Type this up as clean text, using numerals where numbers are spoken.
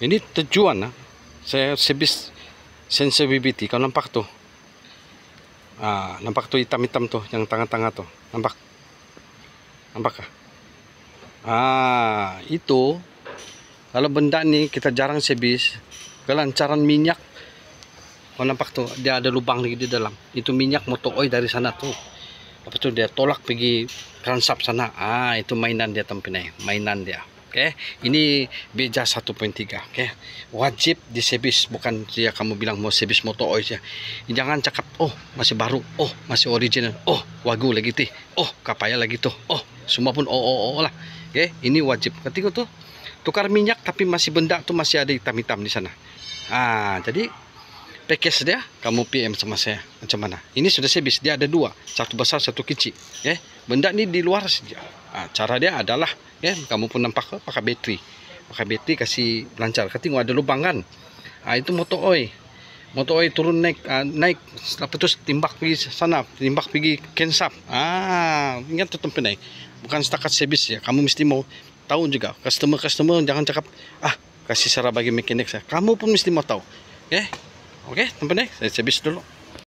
Ini tujuan saya service sensor VVT. Kau nampak tuh? Nampak tuh hitam-hitam tuh yang tengah-tengah tuh. Nampak? Nampakkah? Itu kalau benda nih kita jarang service, kelancaran minyak. Kau nampak tuh, dia ada lubang lagi di dalam. Itu minyak motor oil dari sana tuh. Lepas itu dia tolak pergi crankshaft sana. Itu mainan dia tempinai, mainan dia. Oke, ini Beja 1.3. Oke, wajib di service, bukan dia kamu bilang mau service motor oil ya. Jangan cakap, oh masih baru, oh masih original, oh wagu lagi tuh, oh kapaya lagi tuh, oh semua pun lah. Oke, ini wajib. Ketika tuh tukar minyak tapi masih benda tuh masih ada hitam-hitam di sana. Jadi package dia kamu PM sama saya macam mana. Ini sudah service, dia ada dua, satu besar satu kecil. Benda ini di luar saja. Cara dia adalah kamu pun nampak pakai bateri kasih lancar. Ketika ada lubang kan, itu motor oil turun naik lepas itu timbak pergi sana, timbak pergi crankshaft. Ingat tuh tempat naik, bukan setakat service ya. Kamu mesti mau tahu juga, customer jangan cakap kasih cara bagi mekanik saya. Kamu pun mesti mau tahu. Oke, tempat naik saya service dulu.